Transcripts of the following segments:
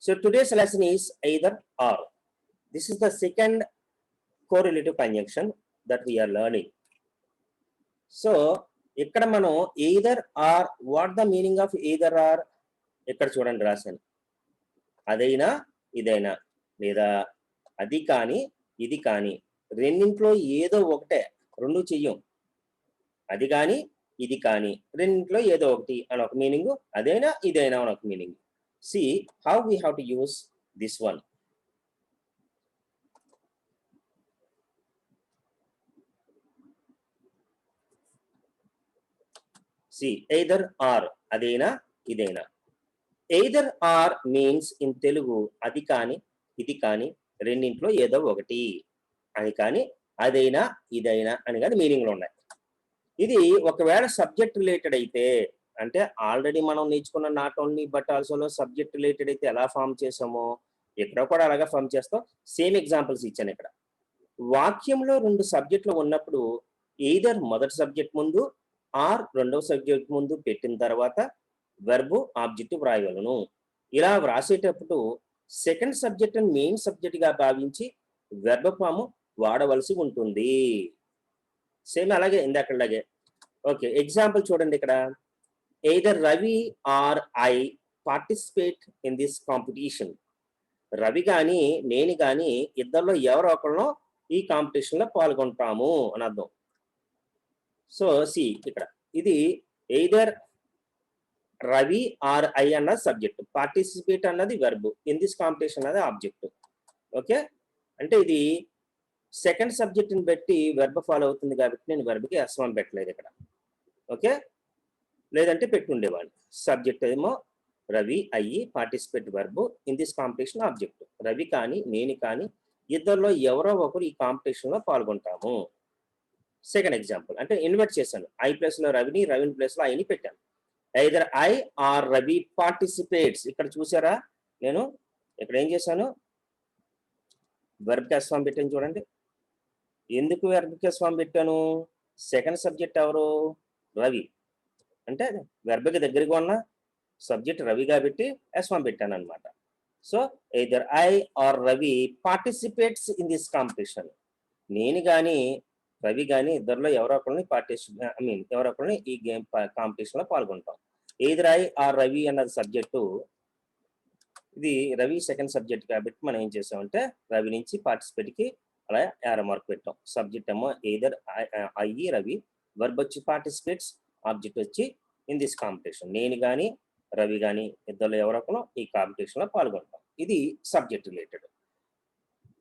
So today's lesson is either or. This is the second correlative conjunction that we are learning. So ఇక్కడ మనం either or, what the meaning of either or ఇక్కడ చూడండి రాశాను. అదైనా ఇదైనా, లేదా అది కానీ ఇది కానీ, రెండింట్లో ఏదో ఒకటే, రెండు చెయ్యం. అది కానీ ఇది కానీ, రెండింట్లో ఏదో ఒకటి అని ఒక మీనింగ్, అదైనా ఇదైనా అని ఒక meaning. See how we have to use this one. See, either or, అదైనా ఇదైనా. Either or means in Telugu అది కానీ ఇది కానీ, రెండింట్లో ఏదో ఒకటి అని కానీ, అదైనా ఇదైనా అని కానీ మీనింగ్లు ఉన్నాయి. ఇది ఒకవేళ సబ్జెక్ట్ రిలేటెడ్ అయితే, అంటే ఆల్రెడీ మనం నేర్చుకున్న నాట్ ఓన్లీ బట్ ఆల్సోలో సబ్జెక్ట్ రిలేటెడ్ అయితే ఎలా ఫామ్ చేసామో ఇక్కడ కూడా అలాగా ఫామ్ చేస్తాం. సేమ్ ఎగ్జాంపుల్స్ ఇచ్చాను ఇక్కడ. వాక్యంలో రెండు సబ్జెక్టులు ఉన్నప్పుడు ఎయిదర్ మొదటి సబ్జెక్ట్ ముందు ఆర్ రెండవ సబ్జెక్ట్ ముందు పెట్టిన తర్వాత వెర్బు ఆబ్జెక్టివ్ వ్రాయగలను. ఇలా వ్రాసేటప్పుడు సెకండ్ సబ్జెక్ట్ మెయిన్ సబ్జెక్ట్ గా భావించి వెర్బ్ ఫామ్ వాడవలసి ఉంటుంది. సేమ్ అలాగే ఇందాకలాగే. ఓకే, ఎగ్జాంపుల్ చూడండి ఇక్కడ. Either Ravi or I participate in this competition. Ravi కానీ నేను కానీ ఇద్దరిలో ఎవరో ఒకరిలో ఈ కాంపిటీషన్ లో పాల్గొంటాము అని అర్థం. సో సి ఇక్కడ ఇది ఎయిదర్ రవి ఆర్ ఐ అన్న సబ్జెక్ట్, పార్టిసిపేట్ అన్నది వెర్బ్, ఇన్ దిస్ కాంపిటీషన్ అన్నది ఆబ్జెక్ట్. ఓకే, అంటే ఇది సెకండ్ సబ్జెక్ట్ ని బట్టి వెర్బ్ ఫాలో అవుతుంది కాబట్టి నేను వెర్బ్కి ఎస్1 పెట్టలేదు ఇక్కడ. ఓకే, లేదంటే పెట్టుండేవాడిని. సబ్జెక్ట్ ఏమో రవి అయ్యి, participate verb, in this competition object. Ravi కానీ నేను కానీ ఇద్దరిలో ఎవరో ఒకరు ఈ కాంపిటీషన్ లో పాల్గొంటాము. సెకండ్ ఎగ్జాంపుల్ అంటే ఇన్వర్ట్ చేశాను. ఐ ప్లేస్ లో రవిని, రవిని ప్లేస్ లో ఐని పెట్టాను. Either I or Ravi participates. ఇక్కడ చూసారా, నేను ఇక్కడ ఏం చేశాను, వెర్బ్ ఎస్1 పెట్టాను. చూడండి ఎందుకు వెర్బ్ ఎస్1 పెట్టాను. సెకండ్ సబ్జెక్ట్ ఎవరు, రవి. అంటే వెర్బ్కి దగ్గరగా ఉన్న సబ్జెక్ట్ రవి కాబట్టి ఎస్1 పెట్టాను అనమాట. So either I or Ravi participates in this competition. నేను కానీ రవి కానీ ఇద్దరిలో ఎవరో ఒకరిని ఎవరో ఒకరిని ఈ గేమ్ కాంపిటీషన్ లో పాల్గొంటాం. ఎయిదర్ ఐ ఆర్ రవి అన్నది సబ్జెక్టు, ఇది రవి సెకండ్ సబ్జెక్ట్ కాబట్టి మనం ఏం చేసామంటే రవి నుంచి పార్టిసిపేట్ కి అలా యారో మార్క్ పెట్టాం. సబ్జెక్ట్ ఏమో ఎయిదర్ ఐ రవి, వర్బ్ వచ్చి పార్టిసిపేట్స్, ఆబ్జెక్ట్ వచ్చి ఇన్ దిస్ కాంపిటీషన్. నేను కానీ రవి కానీ ఇద్దరు ఎవరొకరు ఈ కాంపిటీషన్ లో పాల్గొంటాం. ఇది subject related.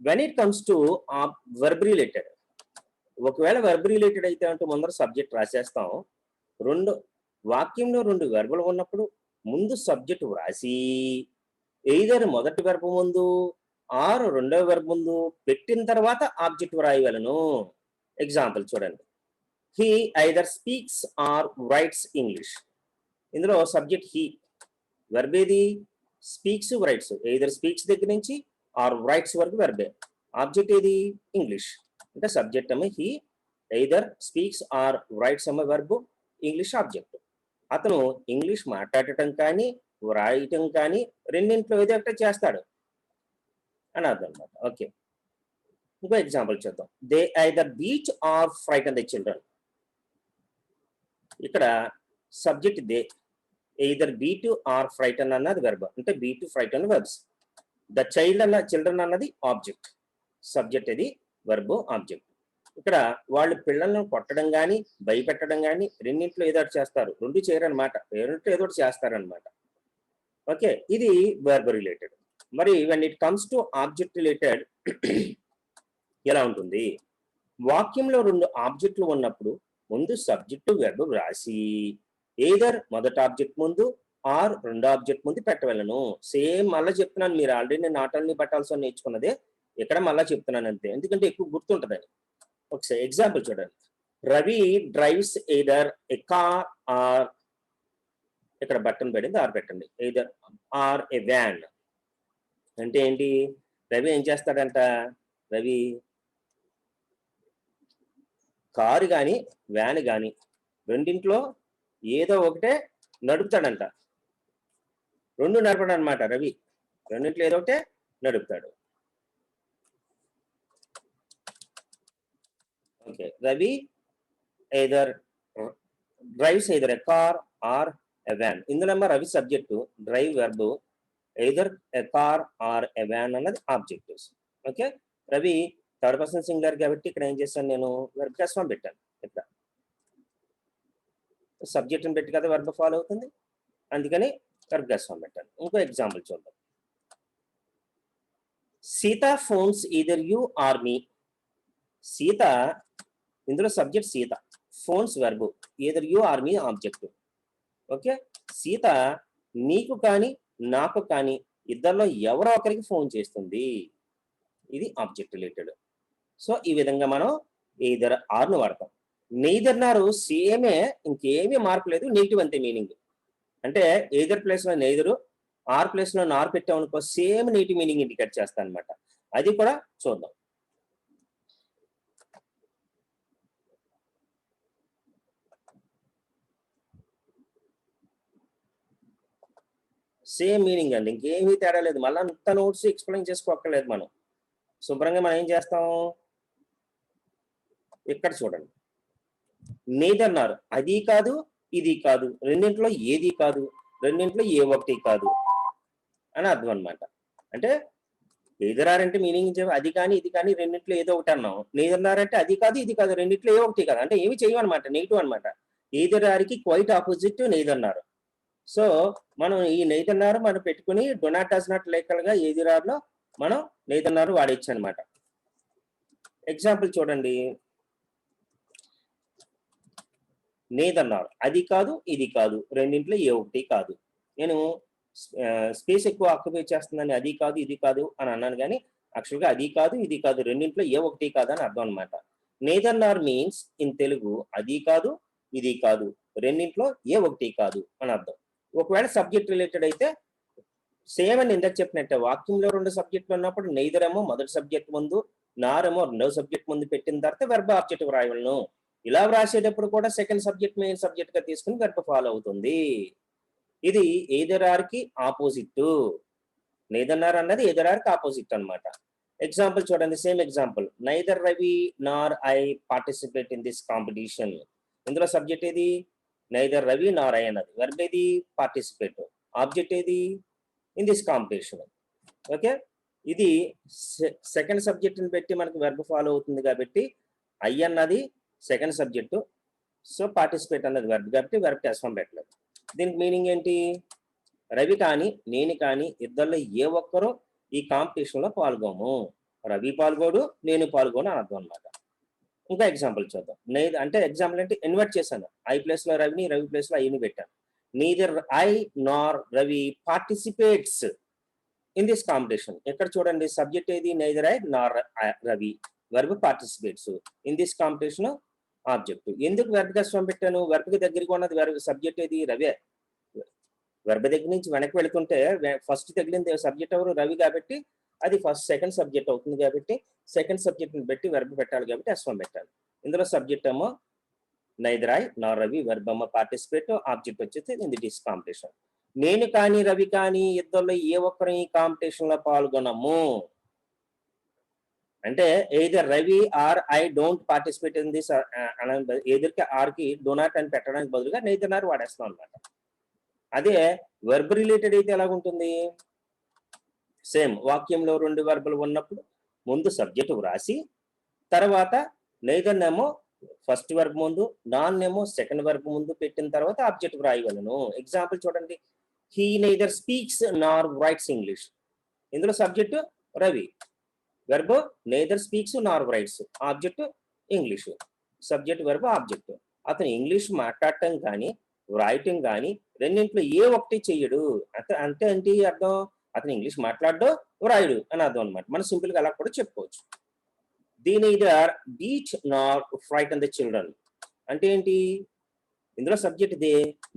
When it comes to verb related, ఒకవేళ వర్బ్ రిలేటెడ్ అయితే అంటే ముందర సబ్జెక్ట్ రాసేస్తాం. వాక్యంలో రెండు వెర్బులు ఉన్నప్పుడు ముందు సబ్జెక్ట్ వ్రాసి ఎయిదర్ మొదటి వెర్బ్ ముందు ఆర్ రెండవ వెర్బ్ ముందు పెట్టిన తర్వాత ఆబ్జెక్ట్ వ్రాయగలను. ఎగ్జాంపుల్ చూడండి. He either speaks or writes English. ఇందులో సబ్జెక్ట్ హీ, వెర్బ్ ఏది స్పీక్స్ రైట్స్, ఎయిదర్ స్పీక్స్ దగ్గర నుంచి ఆర్ రైట్స్ వరకు వెర్బే. ఆబ్జెక్ట్ ఏది ఇంగ్లీష్. అంటే సబ్జెక్ట్ ఏమో he, either speaks or writes ఏమో వెర్బ్, ఇంగ్లీష్ ఆబ్జెక్ట్. అతను ఇంగ్లీష్ మాట్లాడటం కానీ వ్రాయటం కానీ రెండింట్లో ఏదో ఒకటి చేస్తాడు అని అర్థం అనమాట. ఓకే, ఇంకో ఎగ్జాంపుల్ చూద్దాం. They either beat or frighten the children. ఇక్కడ subject they, either beat or frighten అన్నది వెర్బ్, అంటే beat frighten verbs. The child అన్న చిల్డ్రన్ అన్నది ఆబ్జెక్ట్, సబ్జెక్ట్ ఇది వెర్బ్ ఆబ్జెక్ట్. ఇక్కడ వాళ్ళు పిల్లలను కొట్టడం కానీ భయపెట్టడం కానీ రెండింట్లో ఏదో ఒకటి చేస్తారు, రెండు చేయరనమాట, రెండింట్లో ఏదో ఒకటి చేస్తారనమాట. ఓకే, ఇది వెర్బ్ రిలేటెడ్. మరి when it comes to object related ఎలా ఉంటుంది. వాక్యంలో రెండు ఆబ్జెక్టులు ఉన్నప్పుడు ముందు సబ్జెక్టు వెర్బ్ రాసి ఏదర్ మొదటి ఆబ్జెక్ట్ ముందు ఆర్ రెండో ఆబ్జెక్ట్ ముందు పెట్టవలను. సేమ్ మళ్ళీ చెప్తున్నాను, మీరు ఆల్రెడీ నేను నాట్ ఓన్లీ బట్ ఆల్సో నేర్చుకున్నదే ఇక్కడ మళ్ళీ చెప్తున్నాను అంతే, ఎందుకంటే ఎక్కువ గుర్తుంటుందని. ఒకసారి ఎగ్జాంపుల్ చూడండి. Ravi drives either a car or, ఇక్కడ బటన్ పడింది ఆర్ పెట్టండి, ఎయిదర్ ఆర్ ఎ వ్యాన్. అంటే ఏంటి, రవి ఏం చేస్తాడంట, రవి కారు కానీ వ్యాన్ కానీ రెండింట్లో ఏదో ఒకటే నడుపుతాడంట. రెండు నడపడం అనమాట రవి. రెండింటిలో ఏదో ఒకటే నడుపుతాడు. Okay, Ravi either drives either a car or a van. ఇందులో Ravi subject, drive verb, either a car or a van అన్నది objectives. Okay, Ravi third person singular కాబట్టి ఇక్కడ ఏం చేశాను, నేను వెర్బ్ కి S1 పెట్టాను. ఇక్కడ సబ్జెక్ట్ని పెట్టి కదా వెర్బ్ ఫాలో అవుతుంది, అందుకని వెర్బ్ కి S1 పెట్టాను. ఇంకో ఎగ్జాంపుల్ చూద్దాం. Sita phones either you or me. Sita, ఇందులో subject Sita, phones verb, either you or me objective. Okay, Sita నీకు కానీ నాకు కానీ ఇద్దరిలో ఎవరో ఒకరికి ఫోన్ చేస్తుంది, ఇది ఆబ్జెక్ట్ రిలేటెడ్. సో ఈ విధంగా మనం ఈదర్ ఆర్ను వాడతాం. నెయిదర్ నారు సేమే, ఇంకేమీ మార్పు లేదు, నెగిటివ్ అంతే మీనింగ్. అంటే ఎయిదర్ ప్లేస్ లో నెయిదరు, ఆర్ ప్లేస్ లో నార్ పెట్టామనుకో సేమ్ నెగిటివ్ మీనింగ్ ఇండికేట్ చేస్తాను అనమాట. అది కూడా చూద్దాం. సేమ్ మీనింగ్ అండి, ఇంకేమీ తేడా లేదు. మళ్ళీ అంత నోట్స్ ఎక్స్ప్లెయిన్ చేసుకోక్కర్లేదు. మనం శుభ్రంగా మనం ఏం చేస్తాం, ఇక్కడ చూడండి, నెయిదర్ నార్ అది కాదు ఇది కాదు, రెండింటిలో ఏది కాదు, రెండింటిలో ఏ ఒకటి కాదు అని అర్థం అనమాట. అంటే ఎయిదర్ ఆర్ అంటే మీనింగ్ అది కానీ ఇది కానీ రెండింటిలో ఏదో ఒకటి అన్నాం. నెయిదర్ నార్ అంటే అది కాదు ఇది కాదు, రెండింటిలో ఏ ఒకటి కాదు, అంటే ఏమి చేయమన్నమాట, నెగిటివ్ అనమాట. ఎయిదర్ ఆర్కి quite opposite neither nor. So మనం ఈ నెయిదర్ నార్ మనం పెట్టుకుని డో నాట్ డస్ నాట్ లేకలుగా ఎయిదర్ ఆర్ లో మనం నెయిదర్ నార్ వాడచ్చు అనమాట. ఎగ్జాంపుల్ చూడండి, నెయిదర్ నార్ అది కాదు ఇది కాదు, రెండింటిలో ఏ ఒకటి కాదు. నేను స్పేస్ ఎక్కువ ఆక్యుపై చేస్తుందని అది కాదు ఇది కాదు అని అన్నాను, కానీ యాక్చువల్గా అది కాదు ఇది కాదు, రెండింటిలో ఏ ఒకటి కాదు అని అర్థం అనమాట. Neither Nar means in Telugu అది కాదు ఇది కాదు, రెండింటిలో ఏ ఒకటి కాదు అని అర్థం. ఒకవేళ సబ్జెక్ట్ రిలేటెడ్ అయితే సేమ్ అని ఇందాక చెప్పినట్టే, వాక్యంలో రెండు సబ్జెక్టులు ఉన్నప్పుడు నెయిదర్ ఏమో మొదటి సబ్జెక్ట్ ముందు, నారేమో రెండవ సబ్జెక్ట్ ముందు పెట్టిన తర్వాత వెర్బ్ ఆబ్జెక్ట్ రాయవలను. ఇలా వ్రాసేటప్పుడు కూడా సెకండ్ సబ్జెక్ట్ మెయిన్ సబ్జెక్ట్ గా తీసుకుని వెర్బ్ ఫాలో అవుతుంది. ఇది ఎయిదర్ ఆర్ కి ఆపోజిట్. నెయిదర్ నార్ అన్నది ఎయిదర్ ఆర్ కి ఆపోజిట్ అనమాట. ఎగ్జాంపుల్ చూడండి, same example, neither Ravi Nar I participate in this competition. ఇందులో సబ్జెక్ట్ ఏది, నైదర్ రవి నార్ ఐ అన్నది, వెర్బ్ ఏది పార్టిసిపేట్, ఆబ్జెక్ట్ ఏది ఇన్ దిస్ కాంపిటీషన్. ఓకే, ఇది సెకండ్ సబ్జెక్ట్ ని పెట్టి మనకి వెర్బ్ ఫాలో అవుతుంది కాబట్టి ఐ అన్నది సెకండ్ సబ్జెక్టు, సో పార్టిసిపేట్ అన్నది వెర్బ్ కాబట్టి వెర్బ్ కి S1 పెట్టలేదు. దీనికి మీనింగ్ ఏంటి, రవి కానీ నేను కానీ ఇద్దరిలో ఏ ఒక్కరూ ఈ కాంపిటీషన్ లో పాల్గొము. రవి పాల్గొడు నేను పాల్గొను అని అర్థం అనమాట. ఇంకా ఎగ్జాంపుల్ చూద్దాం. అంటే ఎగ్జాంపుల్ అంటే ఇన్వర్ట్ చేశాను, ఐ ప్లేస్ లో రవిని, రవి ప్లేస్ లో ఐని పెట్టాను. neither I nor Ravi participates in this competition. ఇక్కడ చూడండి, సబ్జెక్ట్ ఏది, neither I nor Ravi, verb participates in this competition object. ఎందుకు వెర్బ్ కి S1 పెట్టాను, వెర్బ్ కి దగ్గరికి ఉన్నది వెర్బ్, సబ్జెక్ట్ ఏది రవి. వెర్బ్ దగ్గర నుంచి వెనక్కి వెళుతుంటే ఫస్ట్ తగిలింది సబ్జెక్ట్ ఎవరు, రవి కాబట్టి అది ఫస్ట్ సెకండ్ సబ్జెక్ట్ అవుతుంది కాబట్టి సెకండ్ సబ్జెక్ట్ ని బట్టి వెర్బ్ పెట్టాలి కాబట్టి S1 పెట్టాలి. ఇందులో సబ్జెక్ట్ ఏమో neither I nor Ravi, verb participate, object వచ్చేసి ఇన్ దిస్ కాంపిటీషన్. నేను కానీ రవి కానీ ఇద్దరిలో ఏ ఒక్కరు ఈ కాంపిటీషన్ లో పాల్గొనము అంటే either Ravi or I don't participate in this, ఎదురుకి ఆర్ కి డో నాట్ అని పెట్టడానికి బదులుగా నెయిదర్ నార్ వాడేస్తాం అనమాట. అదే వెర్బ్ రిలేటెడ్ అయితే ఎలాగుంటుంది, సేమ్ వాక్యంలో రెండు వెర్బులు ఉన్నప్పుడు ముందు సబ్జెక్ట్ వ్రాసి తర్వాత నెయిదర్ నేమో ఫస్ట్ వర్బ్ ముందు, నాన్ నేమో సెకండ్ వర్బ్ ముందు పెట్టిన తర్వాత ఆబ్జెక్ట్ రాయగలను. ఎగ్జాంపుల్ చూడండి, he neither speaks nor writes English. ఇందులో subject Ravi, verb neither speaks nor writes, object English, subject verb object. అతను ఇంగ్లీష్ మాట్లాడటం కానీ వ్రాయటం కానీ రెండింటిలో ఏ ఒకటి చెయ్యడు. అంటే ఏంటి అర్థం, అతను ఇంగ్లీష్ మాట్లాడడు వ్రాయడు అని అర్థం అనమాట. మనం సింపుల్ గా అలా కూడా చెప్పుకోవచ్చు. They neither beat nor frighten the children. అంటే ఏంటి, ఇందులో subject they,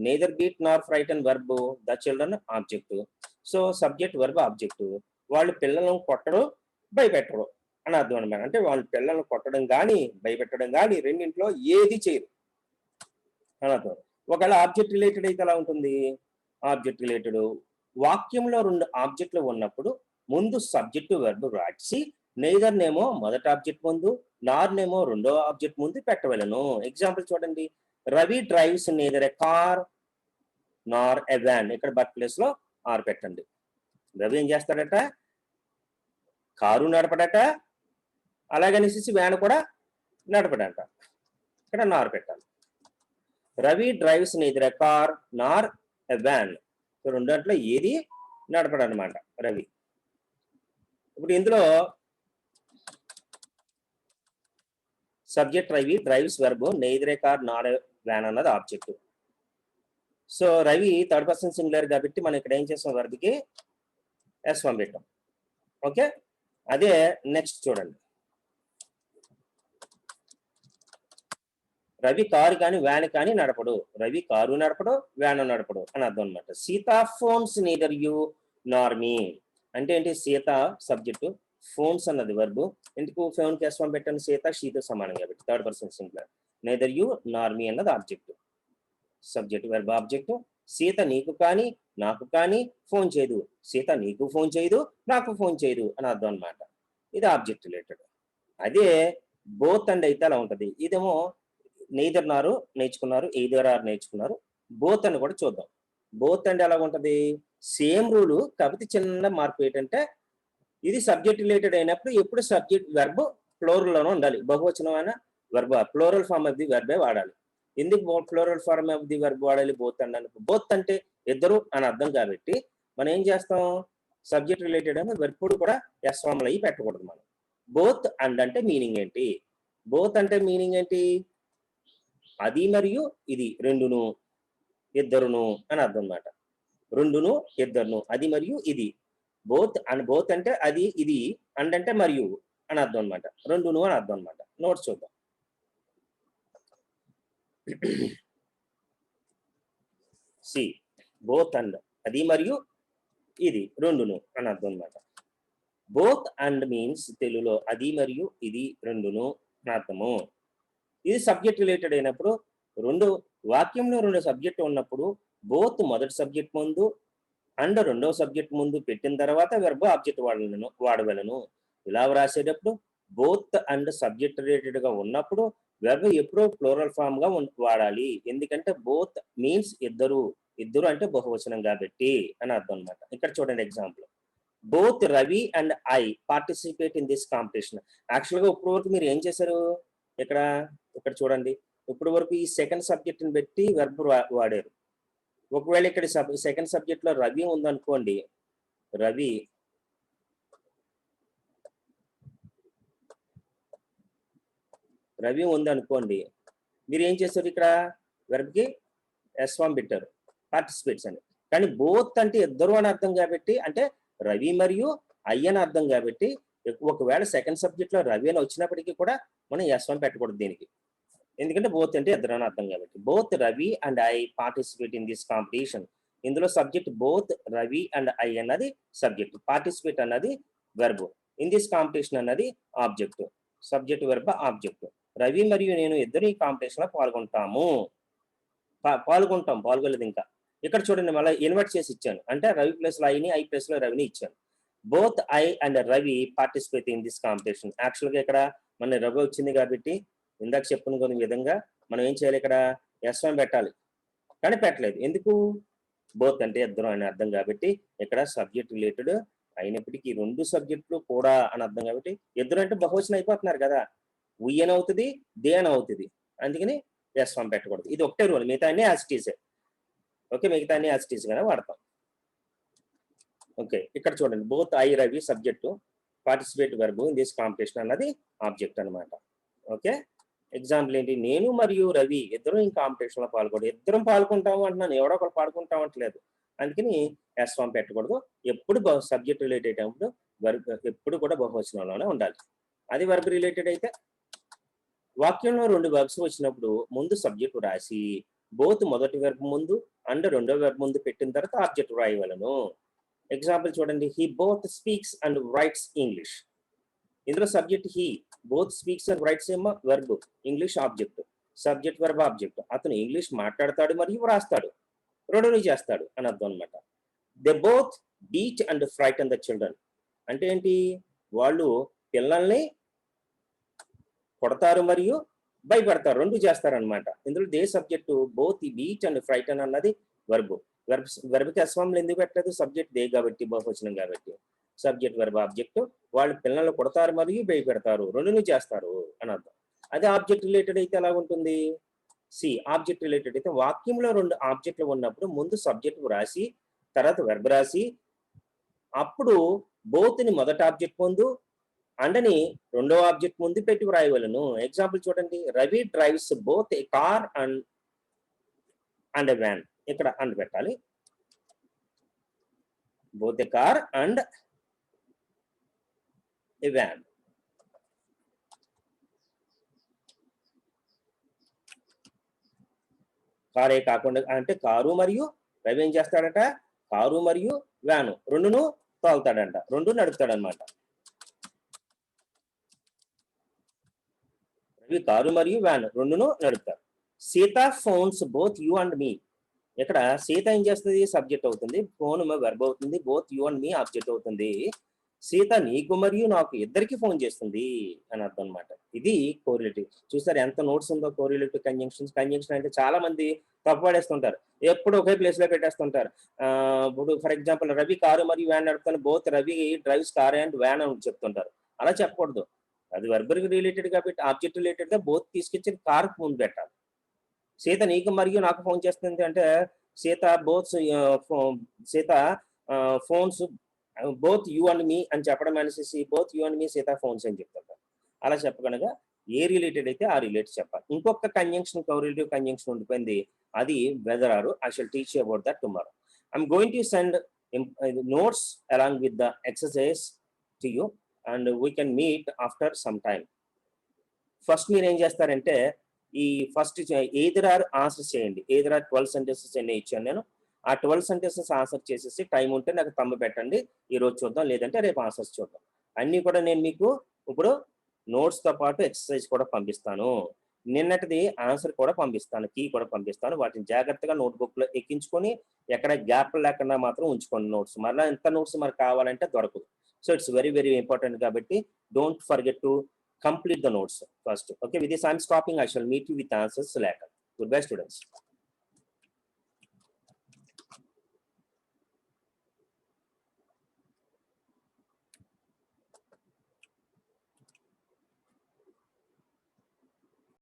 neither beat nor frighten verb, the children object. So subject verb object. వాళ్ళు పిల్లలను కొట్టడం భయపెట్టడం అని అర్థం అనమాట. అంటే వాళ్ళు పిల్లలను కొట్టడం కానీ భయపెట్టడం కానీ రెండింటిలో ఏది చేయరు అని అర్థం. ఒకవేళ ఆబ్జెక్ట్ రిలేటెడ్ అయితే ఎలా ఉంటుంది, ఆబ్జెక్ట్ రిలేటెడ్ వాక్యంలో రెండు ఆబ్జెక్టులు ఉన్నప్పుడు ముందు సబ్జెక్టు వెర్బ్ రాసి నెయిదర్ నేమో మొదటి ఆబ్జెక్ట్ ముందు నార్ నేమో రెండో ఆబ్జెక్ట్ ముందు పెట్టవలను. ఎగ్జాంపుల్ చూడండి, Ravi drives neither a car nor a van. ఇక్కడ బర్త్ ప్లేస్ లో ఆర్ పెట్టండి. రవి ఏం చేస్తాడట? కారు నడపడట, అలాగనేసి వ్యాన్ కూడా నడపడట. ఇక్కడ నార్ పెట్టాలి. Ravi drives neither a car nor a van. రెండంట్లో ఏది నడపడనమాట రవి. ఇప్పుడు ఇందులో subject Ravi, drives verb, neither a car nor a van అన్నది object. So Ravi third person singular కాబట్టి మనం ఇక్కడ ఏం చేస్తాం, వెర్బ్కి S1 పెట్టాం. ఓకే, అదే నెక్స్ట్ చూడండి, రవి కారు కానీ వ్యాన్ కానీ నడపడు. రవి కారు నడపడు, వ్యాన్ నడపడు అని అర్థం అనమాట. Sita phones neither you nor me అంటే ఏంటి? సీత సబ్జెక్టు, ఫోన్స్ అన్నది వర్బ్. ఎందుకు ఫోన్ కి S1 పెట్టండి? సీత షీతో సమానం కాబట్టి third person singular. Neither you nor me అన్నది object, subject verb object. Sita నీకు కానీ నాకు కానీ ఫోన్ చేయదు. సీత నీకు ఫోన్ చేయదు, నాకు ఫోన్ చేయదు అని అర్థం అనమాట. ఇది ఆబ్జెక్ట్ రిలేటెడ్. అదే బోత్ అండ్ అయితే అలా ఉంటుంది. ఇదేమో నెయిదర్ నారు నేర్చుకున్నారు, ఎయిదర్ ఆర్ నేర్చుకున్నారు. బోత్ అని కూడా చూద్దాం. బోత్ అండ్ ఎలా ఉంటుంది? సేమ్ రూలు, కాకపోతే చిన్న మార్పు ఏంటంటే ఇది సబ్జెక్ట్ రిలేటెడ్ అయినప్పుడు ఎప్పుడు సబ్జెక్ట్ వెర్బ్ ప్లోరల్లోనే ఉండాలి. బహువచనం అయినా verb plural form of the వెర్బే వాడాలి. ఎందుకు plural form of the verb వాడాలి? బోత్ అండ్ అని. బోత్ అంటే ఇద్దరు అని అర్థం కాబట్టి మనం ఏం చేస్తాం, సబ్జెక్ట్ రిలేటెడ్ అని వెర్బ్ కూడా ఎస్ ఫార్ములా అయ్యి పెట్టకూడదు మనం. బోత్ అండ్ అంటే మీనింగ్ ఏంటి? బోత్ అంటే మీనింగ్ ఏంటి? అది మరియు ఇది రెండును, ఇద్దరును అని అర్థం అన్నమాట. రెండును, ఇద్దరును, అది మరియు ఇది. బోత్ అండ్ బోత్ అంటే అది ఇది, అండ్ అంటే మరియు అని అర్థం అనమాట. రెండును అని అర్థం అనమాట. నోట్స్ చూద్దాం. సి బోత్ అండ్ అది మరియు ఇది రెండును అని అర్థం అనమాట. బోత్ అండ్ మీన్స్ తెలుగులో అది మరియు ఇది రెండును అని అర్థము. ఇది సబ్జెక్ట్ రిలేటెడ్ అయినప్పుడు రెండు వాక్యంలో రెండు సబ్జెక్ట్ ఉన్నప్పుడు బోత్ మొదటి సబ్జెక్ట్ ముందు అండ్ రెండవ సబ్జెక్ట్ ముందు పెట్టిన తర్వాత వెర్బ్ ఆబ్జెక్ట్ వాడవలను. ఇలా వ్రాసేటప్పుడు బోత్ అండ్ సబ్జెక్ట్ రిలేటెడ్ గా ఉన్నప్పుడు వెర్బ్ ఎప్పుడో ప్లూరల్ ఫామ్ గా వాడాలి. ఎందుకంటే బోత్ మీన్స్ ఇద్దరు, ఇద్దరు అంటే బహువచనం కాబట్టి అని అర్థం అనమాట. ఇక్కడ చూడండి example, both Ravi and I participate in this competition. యాక్చువల్గా ఇప్పుడు వరకు మీరు ఏం చేశారు? ఇక్కడ చూడండి, ఇప్పుడు వరకు ఈ సెకండ్ సబ్జెక్ట్ ని పెట్టి వెర్బ్ వాడారు. ఒకవేళ ఇక్కడ సెకండ్ సబ్జెక్ట్ లో రవి ఉందనుకోండి, రవి ఉందనుకోండి, మీరు ఏం చేస్తారు? ఇక్కడ వెర్బ్ కి S1 పెట్టారు, పార్టిసిపేట్స్ అని. కానీ బోత్ అంటే ఇద్దరు అని అర్థం కాబట్టి, అంటే రవి మరియు ఐ అని అర్థం కాబట్టి ఒకవేళ సెకండ్ సబ్జెక్ట్ లో రవి అని వచ్చినప్పటికీ కూడా మనం S1 పెట్టకూడదు దీనికి. ఎందుకంటే బోత్ అంటే ఇద్దరు అని అర్థం కాబట్టి. Both Ravi and I participate in this competition. ఇందులో subject both Ravi and I అన్నది సబ్జెక్ట్, పార్టిసిపేట్ అన్నది వెర్బ్, ఇన్ దిస్ కాంపిటీషన్ అన్నది object, subject verb object. Ravi మరియు నేను ఇద్దరు ఈ కాంపిటీషన్ లో పాల్గొంటాము. పాల్గొలేదు ఇంకా. ఇక్కడ చూడండి, మళ్ళీ ఇన్వర్ట్ చేసి ఇచ్చాను. అంటే రవి ప్లస్ లో ఐని, ఐ ప్లస్ లో రవిని ఇచ్చాను. Both I and Ravi participate in this competition. యాక్చువల్గా ఇక్కడ మన రవి వచ్చింది కాబట్టి ఇందాక చెప్పుకున్న కొన్ని విధంగా మనం ఏం చేయాలి? ఇక్కడ S1 పెట్టాలి, కానీ పెట్టలేదు. ఎందుకు? బోత్ అంటే ఇద్దరు అని అర్థం కాబట్టి ఇక్కడ సబ్జెక్ట్ రిలేటెడ్ అయినప్పటికీ రెండు సబ్జెక్టులు కూడా అని అర్థం కాబట్టి ఇద్దరు అంటే బహువచనం అయిపోతున్నారు కదా, ఉయ్ అని అవుతుంది, దే అని అవుతుంది. అందుకని S1 పెట్టకూడదు. ఇది ఒకటే రూల్, మిగతా అన్ని యాజిటీసే. ఓకే, మిగతా అన్ని యాజిటీస్ గానే వాడతాం. ఓకే, ఇక్కడ చూడండి, both I Ravi subject, participate verb, in this competition అన్నది ఆబ్జెక్ట్ అనమాట. ఓకే, ఎగ్జాంపుల్ ఏంటి? నేను మరియు రవి ఇద్దరం ఈ కాంపిటీషన్ లో ఇద్దరం పాల్గొంటాము అంటున్నాను, ఎవడో ఒకరు పాల్గొంటాం అంటలేదు. అందుకని S1 పెట్టకూడదు. ఎప్పుడు సబ్జెక్ట్ రిలేటెడ్ అయినప్పుడు వర్బ్ ఎప్పుడు కూడా బహువచనంలోనే ఉండాలి. అది వర్బ్ రిలేటెడ్ అయితే వాక్యంలో రెండు వర్బ్స్ వచ్చినప్పుడు ముందు సబ్జెక్ట్ రాసి బోత్ మొదటి వెర్బ్ ముందు అండ్ రెండో వెర్బ్ ముందు పెట్టిన తర్వాత ఆబ్జెక్ట్ రాయవలను. ఎగ్జాంపుల్ చూడండి, he both speaks and writes English. ఇందులో subject he, both speaks and writes ఏమో verb, English object, subject verb object. అతను ఇంగ్లీష్ మాట్లాడతాడు మరియు వ్రాస్తాడు, రెండుని చేస్తాడు అని అర్థం అనమాట. They both beat and frighten the children. అంటే ఏంటి? వాళ్ళు పిల్లల్ని కొడతారు మరియు భయపెడతారు, రెండు చేస్తారనమాట. ఇందులో they subject both beat and ఫ్రైటన్ అన్నది వర్బ్. వెర్బ్కి అస్వాంలో ఎందుకు పెట్టలేదు? సబ్జెక్ట్ దే కాబట్టి, బహువచనం కాబట్టి. Subject verb object. వాళ్ళు పిల్లల్ని కొడతారు మరియు భయపెడతారు, రెండును చేస్తారు అని అర్థం. అదే ఆబ్జెక్ట్ రిలేటెడ్ అయితే ఎలా ఉంటుంది? ఆబ్జెక్ట్ రిలేటెడ్ అయితే వాక్యంలో రెండు ఆబ్జెక్టులు ఉన్నప్పుడు ముందు సబ్జెక్ట్ రాసి తర్వాత వెర్బ్ రాసి అప్పుడు బోత్ని మొదటి ఆబ్జెక్ట్ ముందు అండని రెండో ఆబ్జెక్ట్ ముందు పెట్టి వ్రాయవలను. ఎగ్జాంపుల్ చూడండి, Ravi drives both A car and van. ఇక్కడ అండ్ పెట్టాలి. Both A car and A van. కారే కాకుండా అంటే కారు మరియు రవి ఏం చేస్తాడట? కారు మరియు వ్యాను రెండును తోలుతాడంట, రెండు నడుపుతాడనమాట. రవి కారు మరియు వ్యాన్ రెండును నడుపుతాడు. Sita phones both you and me. ఇక్కడ సీత ఏం చేస్తుంది? సబ్జెక్ట్ అవుతుంది. ఫోన్ వెర్బ్ అవుతుంది. Both you and me object అవుతుంది. సీత నీకు మరియు నాకు ఇద్దరికి ఫోన్ చేస్తుంది అని అర్థం అనమాట. ఇది కోరిలేటివ్. చూసారు ఎంత నోట్స్ ఉందో కోరిలేటివ్ కంజంక్షన్స్. కంజంక్షన్ అంటే చాలా మంది తప్పుపడేస్తుంటారు, ఎప్పుడు ఒకే ప్లేస్ లో పెట్టేస్తుంటారు. ఇప్పుడు ఫర్ ఎగ్జాంపుల్ రవి కారు మరియు వ్యాన్ నడుపుతాను, both Ravi drives car and van అని చెప్తుంటారు. అలా చెప్పకూడదు. అది వర్బ్ రిలేటెడ్ కాబట్టి ఆబ్జెక్ట్ రిలేటెడ్ గా బోత్ తీసుకొచ్చి కార్ ముందు పెట్టాలి. సీత నీకు మరియు నాకు ఫోన్ చేస్తుంది అంటే Sita both Sita phones both you and me అని చెప్పడం అనేసి both you and me Sita phones అని చెప్తుంటారు. అలా చెప్పకనగా ఏ రిలేటెడ్ అయితే ఆ రిలేటెడ్ చెప్పాలి. ఇంకొక కంజంక్షన్ కోరిలేటివ్ కంజంక్షన్ ఉండిపోయింది, అది whether or. I shall teach you about that tomorrow. I'm going to send notes along with the exercise to you and we can meet after some time. First మీరు ఏం చేస్తారంటే ఈ first either are answer చేయండి. Either are 12 sentences ఎన్ని ఇచ్చాను నేను, ఆ 12 sentences answer చేసేసి టైం ఉంటే నాకు తమ్ము పెట్టండి, ఈ రోజు చూద్దాం, లేదంటే రేపు ఆన్సర్స్ చూద్దాం. అన్నీ కూడా నేను మీకు ఇప్పుడు నోట్స్తో పాటు ఎక్సర్సైజ్ కూడా పంపిస్తాను. నిన్నటిది ఆన్సర్ కూడా పంపిస్తాను, కీ కూడా పంపిస్తాను. వాటిని జాగ్రత్తగా నోట్బుక్లో ఎక్కించుకొని ఎక్కడ గ్యాప్ లేకుండా మాత్రం ఉంచుకోండి నోట్స్. మరలా ఎంత నోట్స్ మనకు కావాలంటే దొరకదు. So it's very very important కాబట్టి don't forget to complete the notes first. Okay, with this I'm stopping. I shall meet you with answers later. Goodbye, students.